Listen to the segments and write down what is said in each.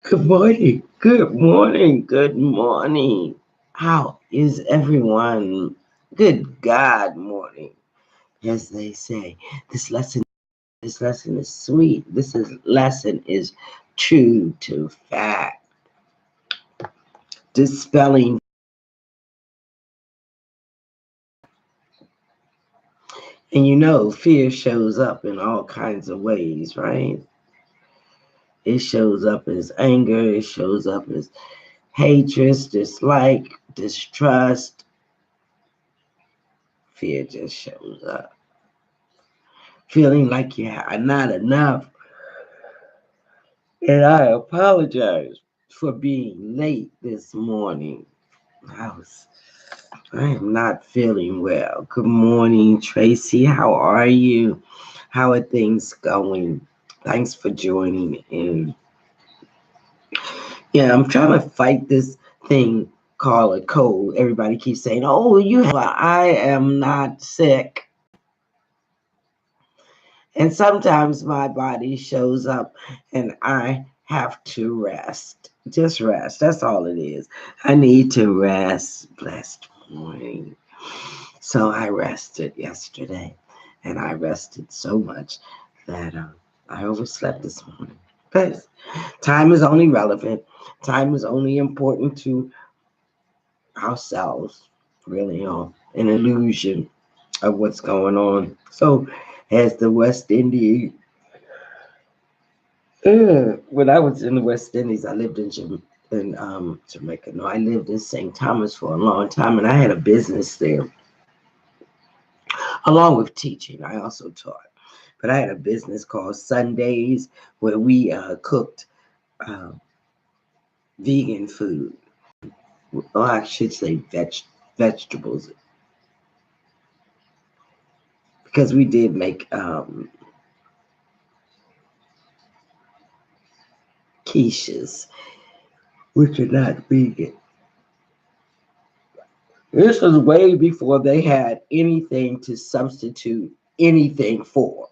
Good morning. Good morning. Good morning. How is everyone? Good God morning, as they say. This lesson, this lesson is sweet. Lesson is true to fact. Dispelling, and fear shows up in all kinds of ways, right? It shows up as anger. It shows up as hatred, dislike, distrust. Fear just shows up. Feeling like you are not enough. And I apologize for being late this morning. I am not feeling well. Good morning, Tracy. How are you? How are things going? Thanks for joining in. Yeah, I'm trying to fight this thing called a cold. Everybody keeps saying, "Oh, you have." I am not sick. And sometimes my body shows up and I have to rest. Just rest. That's all it is. I need to rest. Blessed morning. So I rested yesterday and I rested so much that I overslept this morning. But time is only relevant. Time is only important to ourselves, really, an illusion of what's going on. So as the West Indian when I was in the West Indies, I lived in Jamaica. No, I lived in St. Thomas for a long time, and I had a business there, along with teaching. I also taught, but I had a business called Sundays where we cooked uh, vegan food, or I should say vegetables, because we did make quiches, which are not vegan. This was way before they had anything to substitute anything for.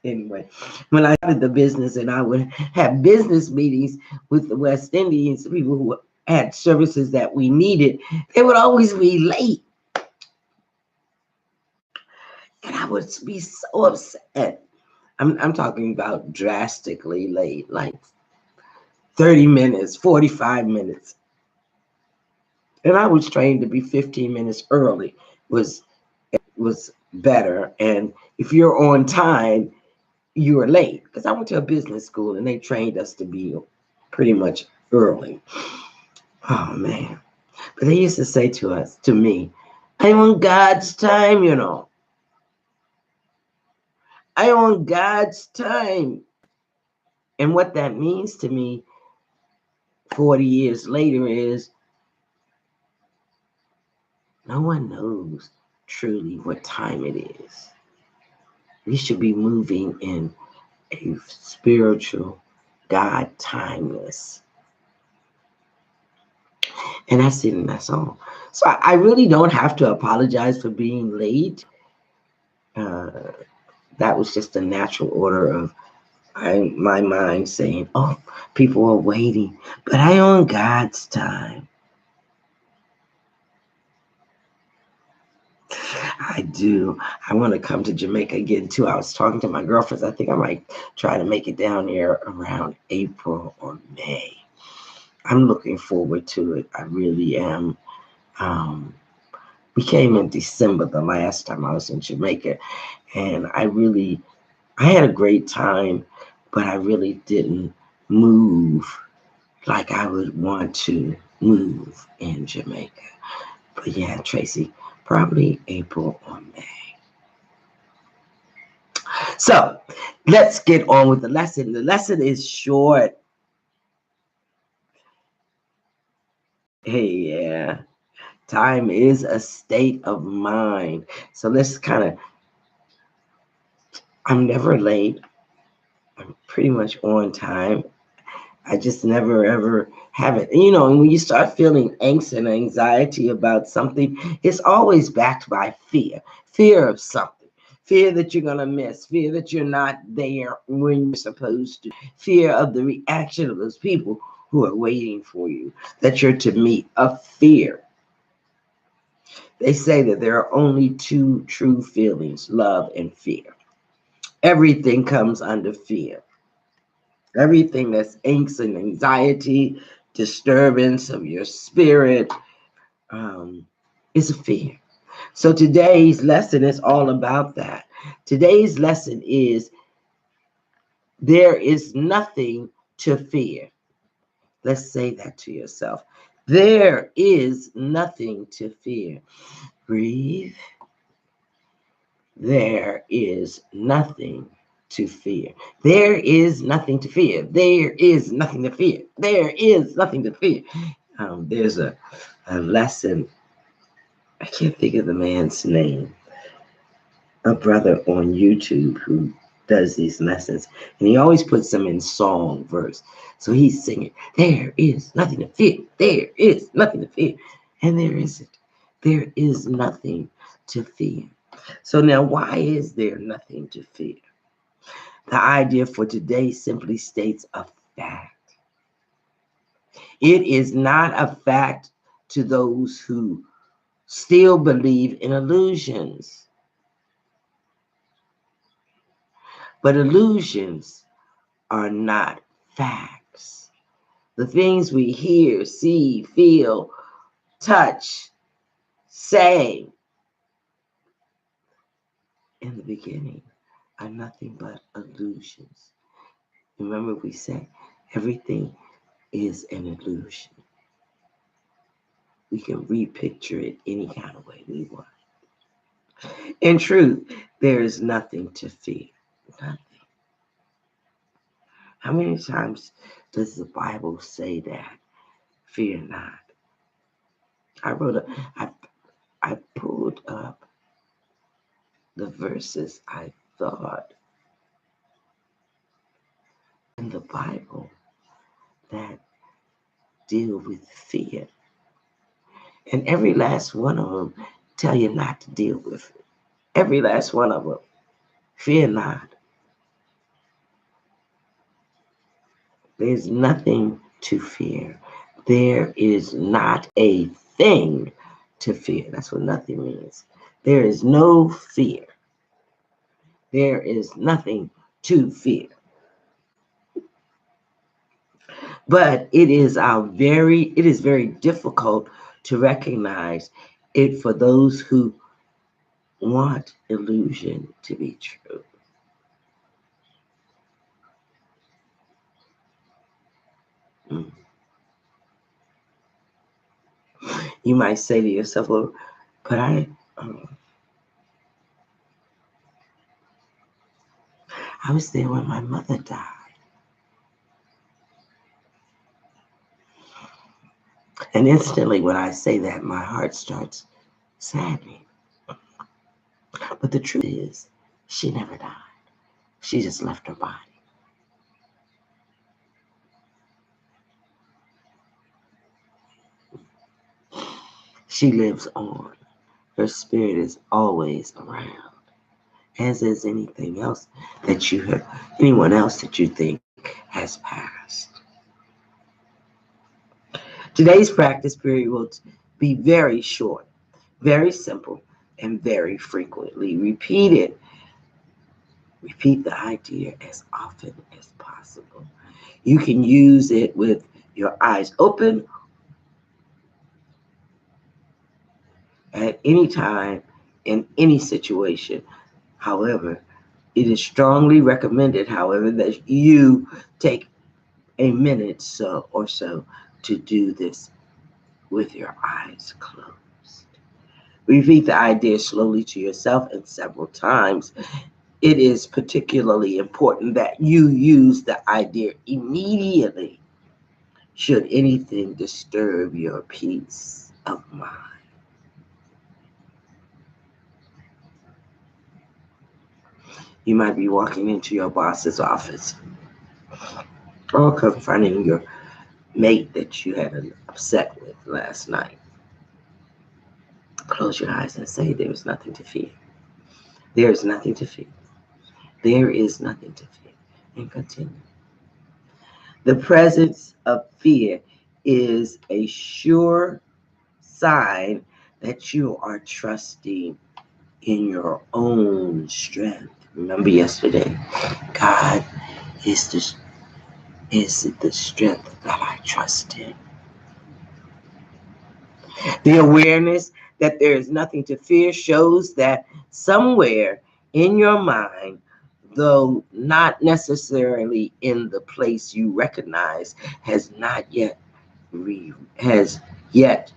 Anyway, when I started the business and I would have business meetings with the West Indians, people who had services that we needed, they would always be late. And I would be so upset. I'm talking about drastically late, like 30 minutes, 45 minutes. And I was trained to be 15 minutes early was better. And if you're on time, you were late. Because I went to a business school and they trained us to be pretty much early. Oh man. But they used to say to me, I'm on God's time. I'm on God's time. And what that means to me 40 years later is no one knows truly what time it is. We should be moving in a spiritual God timeless. And that's it, and that's all. So I really don't have to apologize for being late. Uh, that was just a natural order of my mind saying, oh, people are waiting, but I on God's time. I do. I want to come to Jamaica again too. I was talking to my girlfriends. I think I might try to make it down here around April or May. I'm looking forward to it. I really am. We came in December the last time I was in Jamaica, and I had a great time, but I really didn't move like I would want to move in Jamaica. But yeah, Tracy, probably April or May. So let's get on with the lesson. The lesson is short. Hey, yeah. Time is a state of mind. So let's I'm never late. I'm pretty much on time. I just never ever have it. And when you start feeling angst and anxiety about something, it's always backed by fear of something. fear that you're going to miss, fear that you're not there when you're supposed to, fear of the reaction of those people who are waiting for you, that you're to meet, a fear. They say that there are only two true feelings, love and fear. Everything comes under fear. Everything that's angst and anxiety, disturbance of your spirit, is a fear. So today's lesson is all about that. Today's lesson is there is nothing to fear. Let's say that to yourself. There is nothing to fear. Breathe. There is nothing to fear. There is nothing to fear. There is nothing to fear. There is nothing to fear. There's a lesson. I can't think of the man's name. A brother on YouTube who does these lessons, and he always puts them in song verse. So he's singing, there is nothing to fear. There is nothing to fear. And there isn't. There is nothing to fear. So now, why is there nothing to fear? The idea for today simply states a fact. It is not a fact to those who still believe in illusions. But illusions are not facts. The things we hear, see, feel, touch, say in the beginning are nothing but illusions. Remember, we said everything is an illusion. We can repicture it any kind of way we want. In truth, there is nothing to fear. Nothing. How many times does the Bible say that? Fear not. I pulled up the verses I thought in the Bible that deal with fear. And every last one of them tell you not to deal with it. Every last one of them. Fear not. There's nothing to fear. There is not a thing to fear. That's what nothing means. There is no fear. There is nothing to fear. But it is very difficult to recognize it for those who want illusion to be true. You might say to yourself, well, but I was there when my mother died. And instantly when I say that, my heart starts saddening. But the truth is, she never died. She just left her body. She lives on. Her spirit is always around, as is anything else that you have, anyone else that you think has passed. Today's practice period will be very short, very simple, and very frequently repeated. Repeat the idea as often as possible. You can use it with your eyes open at any time, in any situation. However, it is strongly recommended, however, that you take a minute or so to do this with your eyes closed. Repeat the idea slowly to yourself and several times. It is particularly important that you use the idea immediately should anything disturb your peace of mind. You might be walking into your boss's office or confronting your mate that you had an upset with last night. Close your eyes and say there is nothing to fear. There is nothing to fear. There is nothing to fear. And continue. The presence of fear is a sure sign that you are trusting in your own strength. Remember yesterday, God is the strength that I trust in. The awareness that there is nothing to fear shows that somewhere in your mind, though not necessarily in the place you recognize, has yet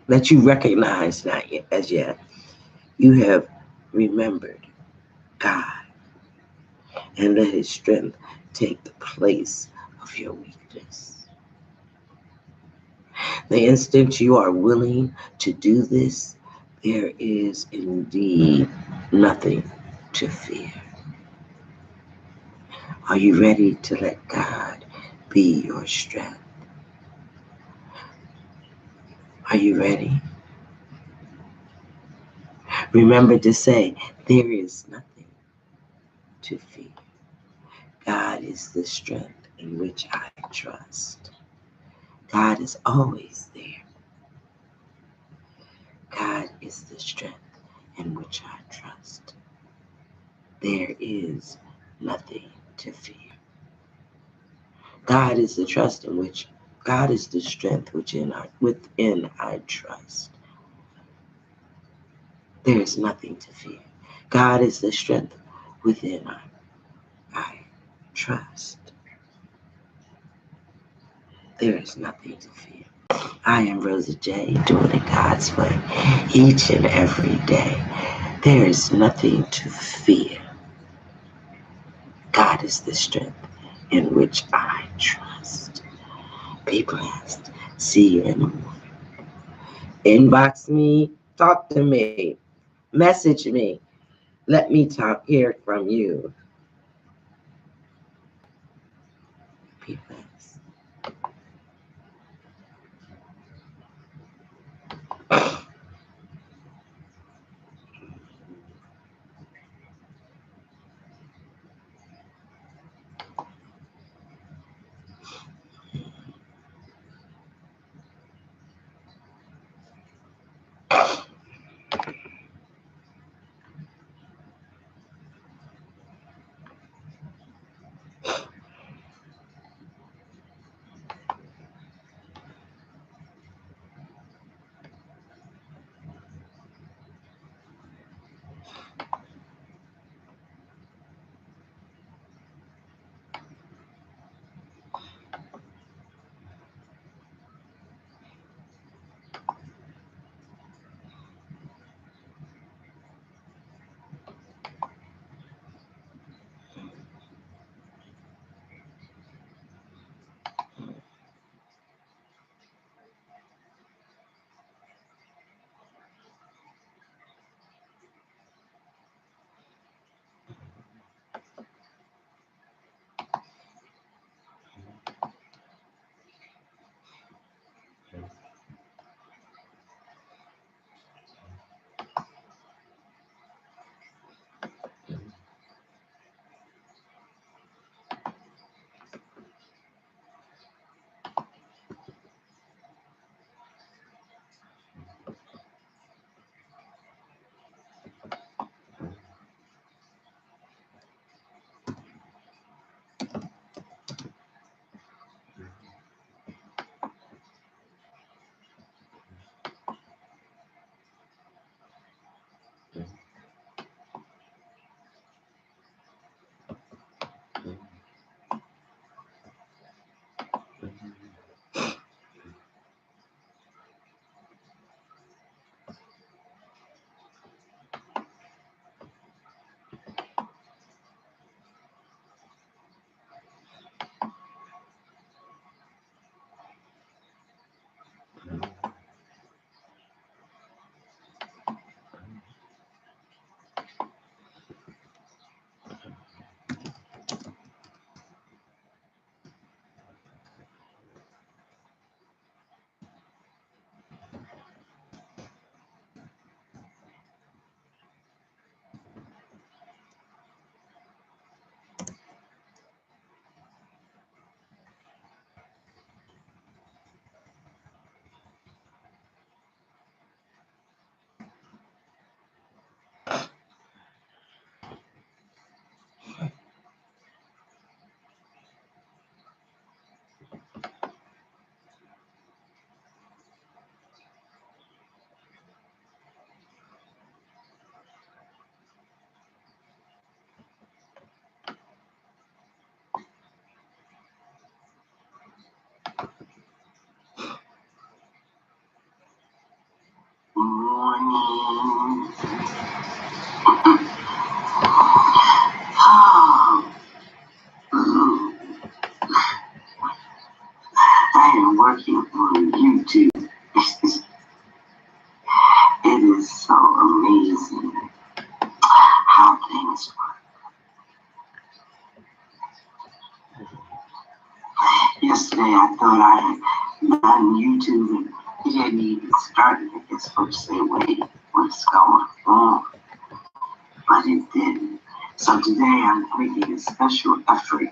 that you recognize not yet as yet, you have remembered God and let His strength take the place of your weakness. The instant you are willing to do this, there is indeed nothing to fear. Are you ready to let God be your strength? Are you ready? Remember to say, there is nothing to fear. God is the strength in which I trust. God is always there. God is the strength in which I trust. There is nothing to fear. God is the trust in which God is the strength within I trust. There is nothing to fear. God is the strength within I trust. There is nothing to fear. I am RosaJ, doing it God's way each and every day. There is nothing to fear. God is the strength in which I trust. Be blessed. See you in the morning. Inbox me, talk to me, message me. Let me hear from you. Be blessed. working on YouTube. It is so amazing how things work. Yesterday I thought I had done YouTube and it hadn't even started. I guess folks say, wait, what's going on? But it didn't. So today I'm making a special effort